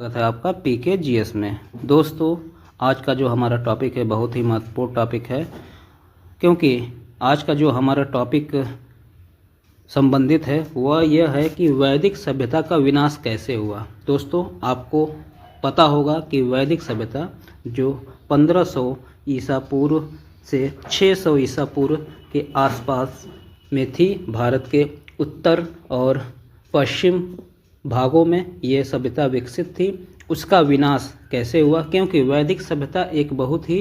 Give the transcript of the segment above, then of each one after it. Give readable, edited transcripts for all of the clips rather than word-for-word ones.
स्वागत है आपका पीके जीएस में। दोस्तों, आज का जो हमारा टॉपिक है बहुत ही महत्वपूर्ण टॉपिक है, क्योंकि आज का जो हमारा टॉपिक संबंधित है वह यह है कि वैदिक सभ्यता का विनाश कैसे हुआ। दोस्तों, आपको पता होगा कि वैदिक सभ्यता जो 1500 ईसा पूर्व से 600 ईसा पूर्व के आसपास में थी, भारत के उत्तर और पश्चिम भागों में ये सभ्यता विकसित थी। उसका विनाश कैसे हुआ? क्योंकि वैदिक सभ्यता एक बहुत ही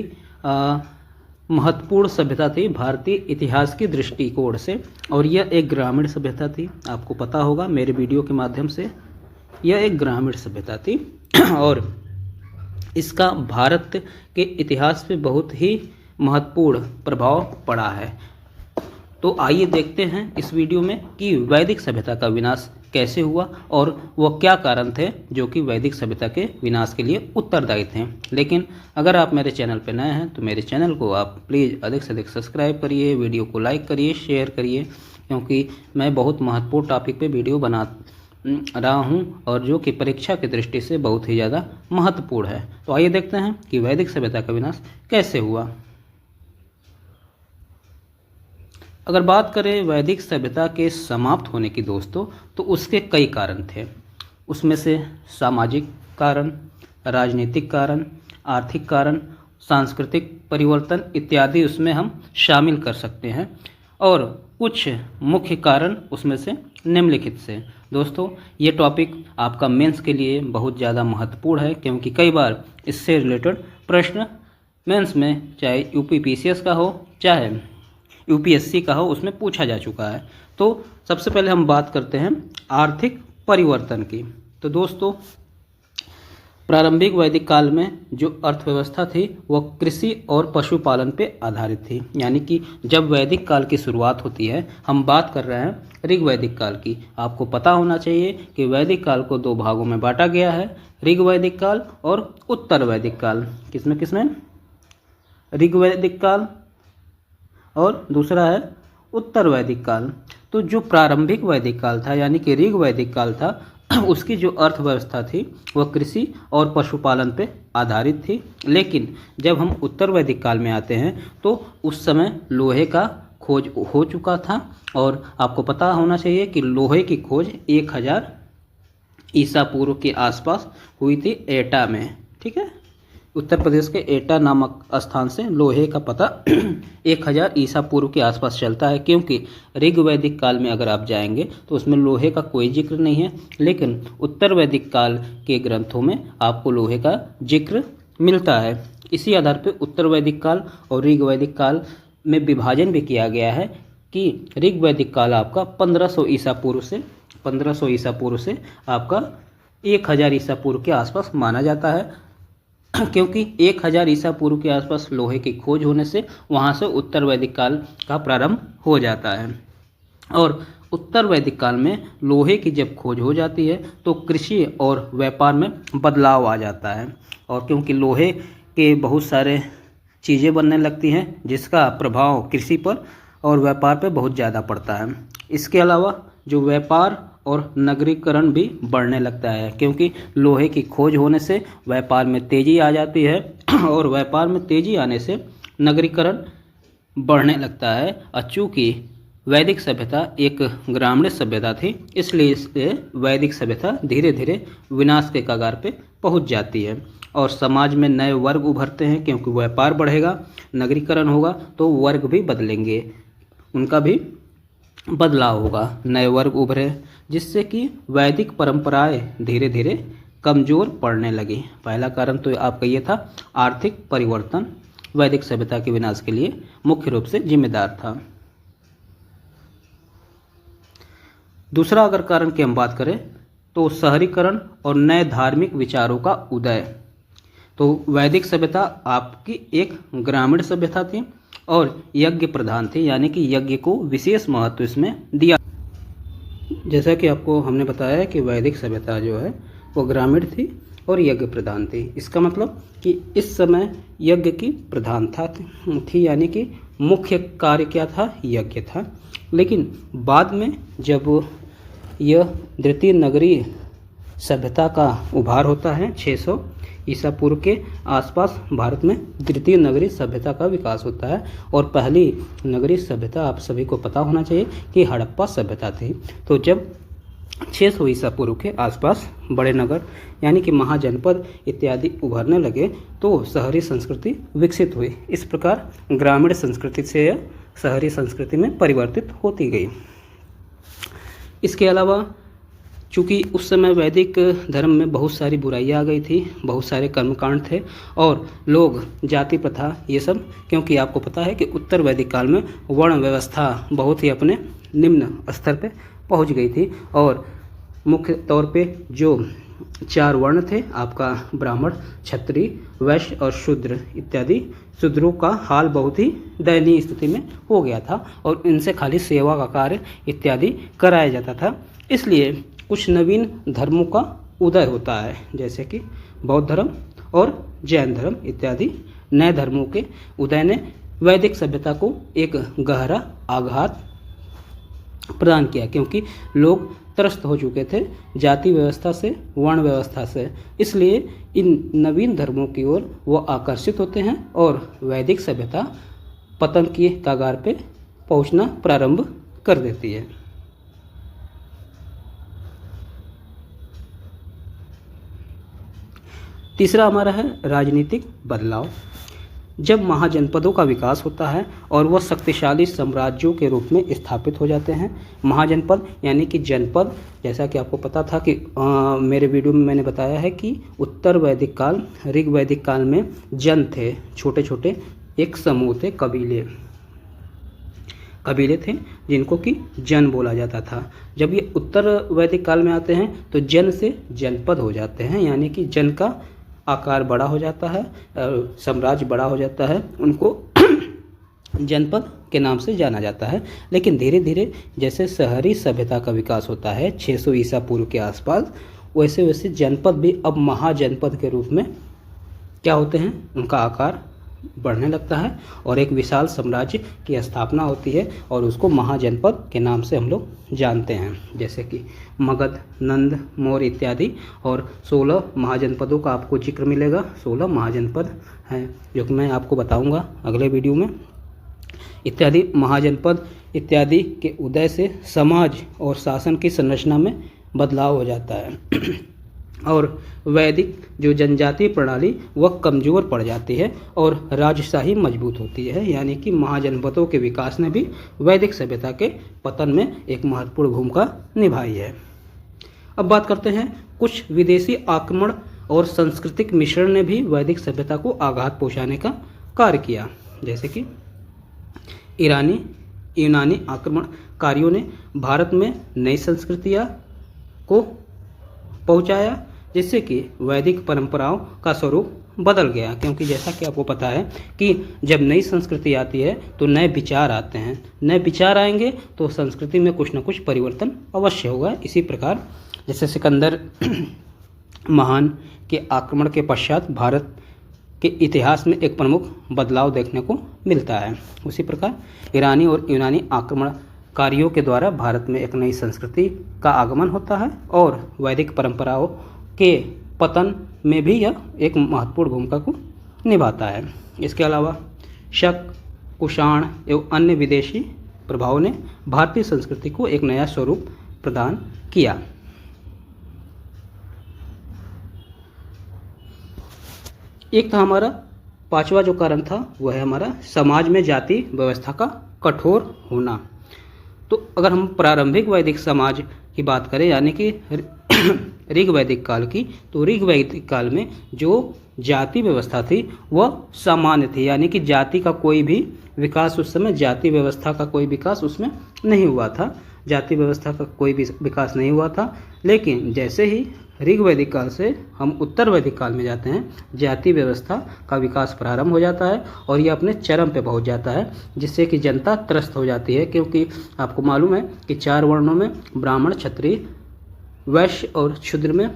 महत्वपूर्ण सभ्यता थी भारतीय इतिहास की दृष्टिकोण से, और यह एक ग्रामीण सभ्यता थी। आपको पता होगा मेरे वीडियो के माध्यम से, यह एक ग्रामीण सभ्यता थी और इसका भारत के इतिहास पे बहुत ही महत्वपूर्ण प्रभाव पड़ा है। तो आइए देखते हैं इस वीडियो में कि वैदिक सभ्यता का विनाश कैसे हुआ और वह क्या कारण थे जो कि वैदिक सभ्यता के विनाश के लिए उत्तरदायी थे। लेकिन अगर आप मेरे चैनल पर नए हैं तो मेरे चैनल को आप प्लीज़ अधिक से अधिक सब्सक्राइब करिए, वीडियो को लाइक करिए, शेयर करिए, क्योंकि मैं बहुत महत्वपूर्ण टॉपिक पे वीडियो बना रहा हूं और जो कि परीक्षा की दृष्टि से बहुत ही ज़्यादा महत्वपूर्ण है। तो आइए देखते हैं कि वैदिक सभ्यता का विनाश कैसे हुआ। अगर बात करें वैदिक सभ्यता के समाप्त होने की दोस्तों, तो उसके कई कारण थे। उसमें से सामाजिक कारण, राजनीतिक कारण, आर्थिक कारण, सांस्कृतिक परिवर्तन इत्यादि उसमें हम शामिल कर सकते हैं, और कुछ मुख्य कारण उसमें से निम्नलिखित से। दोस्तों, ये टॉपिक आपका मेंस के लिए बहुत ज़्यादा महत्वपूर्ण है, क्योंकि कई बार इससे रिलेटेड प्रश्न मेंस में, चाहे यूपीपीसीएस का हो चाहे यूपीएससी का हो, उसमें पूछा जा चुका है। तो सबसे पहले हम बात करते हैं आर्थिक परिवर्तन की। तो दोस्तों, प्रारंभिक वैदिक काल में जो अर्थव्यवस्था थी वह कृषि और पशुपालन पे आधारित थी। यानी कि जब वैदिक काल की शुरुआत होती है, हम बात कर रहे हैं ऋग वैदिक काल की। आपको पता होना चाहिए कि वैदिक काल को दो भागों में बांटा गया है, ऋग वैदिक काल और उत्तर वैदिक काल। किसमें किसमें? ऋग वैदिक काल और दूसरा है उत्तर वैदिक काल। तो जो प्रारंभिक वैदिक काल था यानी कि ऋग वैदिक काल था, उसकी जो अर्थव्यवस्था थी वह कृषि और पशुपालन पे आधारित थी। लेकिन जब हम उत्तर वैदिक काल में आते हैं तो उस समय लोहे का खोज हो चुका था, और आपको पता होना चाहिए कि लोहे की खोज 1000 ईसा पूर्व के आसपास हुई थी एटा में। ठीक है, उत्तर प्रदेश के एटा नामक स्थान से लोहे का पता 1000 ईसा पूर्व के आसपास चलता है, क्योंकि ऋग वैदिक काल में अगर आप जाएंगे तो उसमें लोहे का कोई जिक्र नहीं है, लेकिन उत्तर वैदिक काल के ग्रंथों में आपको लोहे का जिक्र मिलता है। इसी आधार पर उत्तर वैदिक काल और ऋग वैदिक काल में विभाजन भी किया गया है कि ऋग वैदिक काल आपका 1500 ईसा पूर्व से आपका 1000 ईसा पूर्व के आसपास माना जाता है, क्योंकि 1000 ईसा पूर्व के आसपास लोहे की खोज होने से वहाँ से उत्तर वैदिक काल का प्रारंभ हो जाता है। और उत्तर वैदिक काल में लोहे की जब खोज हो जाती है तो कृषि और व्यापार में बदलाव आ जाता है, और क्योंकि लोहे के बहुत सारे चीज़ें बनने लगती हैं जिसका प्रभाव कृषि पर और व्यापार पर बहुत ज़्यादा पड़ता है। इसके अलावा जो व्यापार और नगरीकरण भी बढ़ने लगता है, क्योंकि लोहे की खोज होने से व्यापार में तेज़ी आ जाती है, और व्यापार में तेज़ी आने से नगरीकरण बढ़ने लगता है। चूँकि वैदिक सभ्यता एक ग्रामीण सभ्यता थी, इसलिए इससे वैदिक सभ्यता धीरे धीरे विनाश के कगार पे पहुंच जाती है, और समाज में नए वर्ग उभरते हैं, क्योंकि व्यापार बढ़ेगा, नगरीकरण होगा तो वर्ग भी बदलेंगे, उनका भी बदलाव होगा, नए वर्ग उभरे, जिससे कि वैदिक परंपराएं धीरे धीरे कमज़ोर पड़ने लगी। पहला कारण तो आपका ये था, आर्थिक परिवर्तन वैदिक सभ्यता के विनाश के लिए मुख्य रूप से जिम्मेदार था। दूसरा अगर कारण की हम बात करें तो शहरीकरण और नए धार्मिक विचारों का उदय। तो वैदिक सभ्यता आपकी एक ग्रामीण सभ्यता थी और यज्ञ प्रधान थी, यानी कि यज्ञ को विशेष महत्व इसमें दिया। जैसा कि आपको हमने बताया कि वैदिक सभ्यता जो है वो ग्रामीण थी और यज्ञ प्रधान थी। इसका मतलब कि इस समय यज्ञ की प्रधानता थी, यानी कि मुख्य कार्य क्या था? यज्ञ था। लेकिन बाद में जब यह द्वितीय नगरीय सभ्यता का उभार होता है। 600 ईसा पूर्व के आसपास भारत में द्वितीय नगरीय सभ्यता का विकास होता है और पहली नगरीय सभ्यता आप सभी को पता होना चाहिए कि हड़प्पा सभ्यता थी। तो जब 600 ईसा पूर्व के आसपास बड़े नगर यानी कि महाजनपद इत्यादि उभरने लगे तो शहरी संस्कृति विकसित हुई। इस प्रकार ग्रामीण संस्कृति से यह शहरी संस्कृति में परिवर्तित होती गई। इसके अलावा चूँकि उस समय वैदिक धर्म में बहुत सारी बुराइयाँ आ गई थी, बहुत सारे कर्मकांड थे और लोग जाति प्रथा ये सब, क्योंकि आपको पता है कि उत्तर वैदिक काल में वर्ण व्यवस्था बहुत ही अपने निम्न स्तर पे पहुंच गई थी और मुख्य तौर पे जो 4 वर्ण थे आपका ब्राह्मण, क्षत्रिय, वैश्य और शूद्र इत्यादि, शूद्रों का हाल बहुत ही दयनीय स्थिति में हो गया था और इनसे खाली सेवा का कार्य इत्यादि कराया जाता था। इसलिए कुछ नवीन धर्मों का उदय होता है, जैसे कि बौद्ध धर्म और जैन धर्म इत्यादि नए धर्मों के उदय ने वैदिक सभ्यता को एक गहरा आघात प्रदान किया, क्योंकि लोग त्रस्त हो चुके थे जाति व्यवस्था से, वर्ण व्यवस्था से। इसलिए इन नवीन धर्मों की ओर वो आकर्षित होते हैं और वैदिक सभ्यता पतन की कगार पे पहुंचना प्रारंभ कर देती है। तीसरा हमारा है राजनीतिक बदलाव। जब महाजनपदों का विकास होता है और वह शक्तिशाली साम्राज्यों के रूप में स्थापित हो जाते हैं। महाजनपद यानी कि जनपद, जैसा कि आपको पता था कि मेरे वीडियो में मैंने बताया है कि उत्तर वैदिक काल, ऋग वैदिक काल में जन थे, छोटे छोटे एक समूह थे, कबीले थे जिनको कि जन बोला जाता था। जब ये उत्तर वैदिक काल में आते हैं तो जन से जनपद हो जाते हैं, यानी कि जन का आकार बड़ा हो जाता है, साम्राज्य बड़ा हो जाता है, उनको जनपद के नाम से जाना जाता है। लेकिन धीरे धीरे जैसे शहरी सभ्यता का विकास होता है 600 ईसा पूर्व के आसपास, वैसे वैसे जनपद भी अब महाजनपद के रूप में क्या होते हैं, उनका आकार बढ़ने लगता है और एक विशाल साम्राज्य की स्थापना होती है और उसको महाजनपद के नाम से हम लोग जानते हैं, जैसे कि मगध, नंद, मौर्य इत्यादि। और 16 महाजनपदों का आपको जिक्र मिलेगा। 16 महाजनपद हैं जो कि मैं आपको बताऊंगा अगले वीडियो में। इत्यादि महाजनपद इत्यादि के उदय से समाज और शासन की संरचना में बदलाव हो जाता है और वैदिक जो जनजातीय प्रणाली वह कमज़ोर पड़ जाती है और राजशाही मजबूत होती है। यानी कि महाजनपदों के विकास ने भी वैदिक सभ्यता के पतन में एक महत्वपूर्ण भूमिका निभाई है। अब बात करते हैं कुछ विदेशी आक्रमण और सांस्कृतिक मिश्रण ने भी वैदिक सभ्यता को आघात पहुंचाने का कार्य किया, जैसे कि यूनानी आक्रमणकारियों ने भारत में नई संस्कृतियाँ को पहुंचाया, जिससे कि वैदिक परंपराओं का स्वरूप बदल गया। क्योंकि जैसा कि आपको पता है कि जब नई संस्कृति आती है तो नए विचार आते हैं, नए विचार आएंगे तो संस्कृति में कुछ न कुछ परिवर्तन अवश्य होगा। इसी प्रकार जैसे सिकंदर महान के आक्रमण के पश्चात भारत के इतिहास में एक प्रमुख बदलाव देखने को मिलता है, उसी प्रकार ईरानी और यूनानी आक्रमणकारियों के द्वारा भारत में एक नई संस्कृति का आगमन होता है और वैदिक परंपराओं के पतन में भी यह एक महत्वपूर्ण भूमिका को निभाता है। इसके अलावा शक, कुषाण एवं अन्य विदेशी प्रभावों ने भारतीय संस्कृति को एक नया स्वरूप प्रदान किया। एक था हमारा पांचवा जो कारण था वह है हमारा समाज में जाति व्यवस्था का कठोर होना। तो अगर हम प्रारंभिक वैदिक समाज की बात करें यानी कि ऋग वैदिक काल की, तो ऋग वैदिक काल में जो जाति व्यवस्था थी वह सामान्य थी, यानी कि जाति का कोई भी विकास उस समय, जाति व्यवस्था का कोई विकास उसमें नहीं हुआ था, जाति व्यवस्था का कोई भी विकास नहीं हुआ था। लेकिन जैसे ही ऋग वैदिक काल से हम उत्तर वैदिक काल में जाते हैं, जाति व्यवस्था का विकास प्रारंभ हो जाता है और यह अपने चरम पे पहुंच जाता है, जिससे कि जनता त्रस्त हो जाती है। क्योंकि आपको मालूम है कि 4 वर्णों में ब्राह्मण, क्षत्रिय, वैश्य और शूद्र में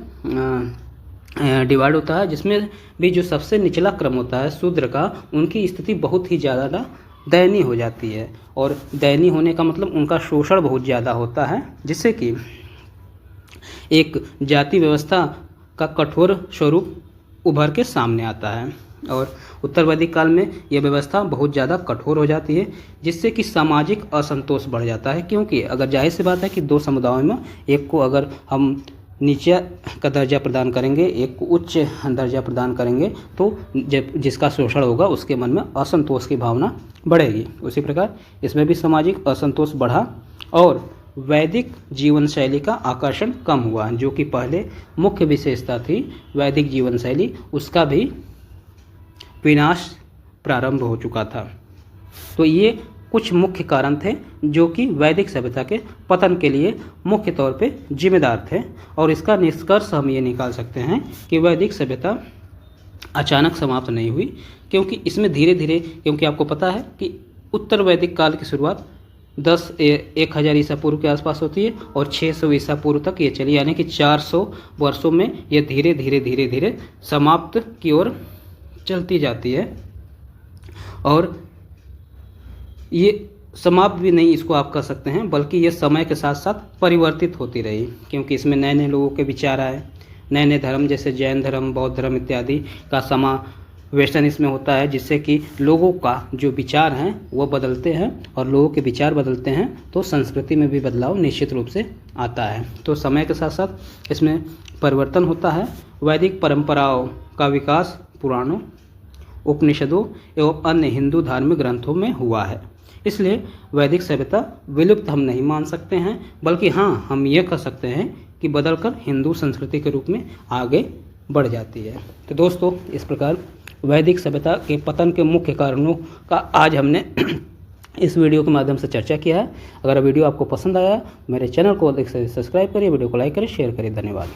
डिवाइड होता है, जिसमें भी जो सबसे निचला क्रम होता है शूद्र का, उनकी स्थिति बहुत ही ज़्यादा दयनीय हो जाती है। और दयनीय होने का मतलब उनका शोषण बहुत ज़्यादा होता है, जिससे कि एक जाति व्यवस्था का कठोर स्वरूप उभर के सामने आता है और उत्तर वैदिक काल में यह व्यवस्था बहुत ज़्यादा कठोर हो जाती है, जिससे कि सामाजिक असंतोष बढ़ जाता है। क्योंकि अगर जाहिर सी बात है कि दो समुदायों में एक को अगर हम नीचे का दर्जा प्रदान करेंगे, एक को उच्च दर्जा प्रदान करेंगे, तो जब जिसका शोषण होगा उसके मन में असंतोष की भावना बढ़ेगी। उसी प्रकार इसमें भी सामाजिक असंतोष बढ़ा और वैदिक जीवन शैली का आकर्षण कम हुआ। जो कि पहले मुख्य विशेषता थी वैदिक जीवन शैली, उसका भी विनाश प्रारंभ हो चुका था। तो ये कुछ मुख्य कारण थे जो कि वैदिक सभ्यता के पतन के लिए मुख्य तौर पे जिम्मेदार थे। और इसका निष्कर्ष हम ये निकाल सकते हैं कि वैदिक सभ्यता अचानक समाप्त नहीं हुई, क्योंकि इसमें धीरे धीरे, क्योंकि आपको पता है कि उत्तर वैदिक काल की शुरुआत 1000 ईसा पूर्व के आसपास होती है और 600 ईसा पूर्व तक ये चली, यानी कि 400 वर्षों में ये धीरे धीरे समाप्त की ओर चलती जाती है। और ये समाप्त भी नहीं इसको आप कह सकते हैं, बल्कि ये समय के साथ साथ परिवर्तित होती रही, क्योंकि इसमें नए नए लोगों के विचार आए, नए नए धर्म जैसे जैन धर्म, बौद्ध धर्म इत्यादि का समावेशन इसमें होता है, जिससे कि लोगों का जो विचार हैं वो बदलते हैं और लोगों के विचार बदलते हैं तो संस्कृति में भी बदलाव निश्चित रूप से आता है। तो समय के साथ साथ इसमें परिवर्तन होता है। वैदिक परंपराओं का विकास पुराणों, उपनिषदों एवं अन्य हिंदू धार्मिक ग्रंथों में हुआ है। इसलिए वैदिक सभ्यता विलुप्त हम नहीं मान सकते हैं, बल्कि हाँ, हम ये कह सकते हैं कि बदलकर हिंदू संस्कृति के रूप में आगे बढ़ जाती है। तो दोस्तों, इस प्रकार वैदिक सभ्यता के पतन के मुख्य कारणों का आज हमने इस वीडियो के माध्यम से चर्चा किया है। अगर वीडियो आपको पसंद आया, मेरे चैनल को अधिक से सब्सक्राइब करिए, वीडियो को लाइक करें, शेयर करिए। धन्यवाद।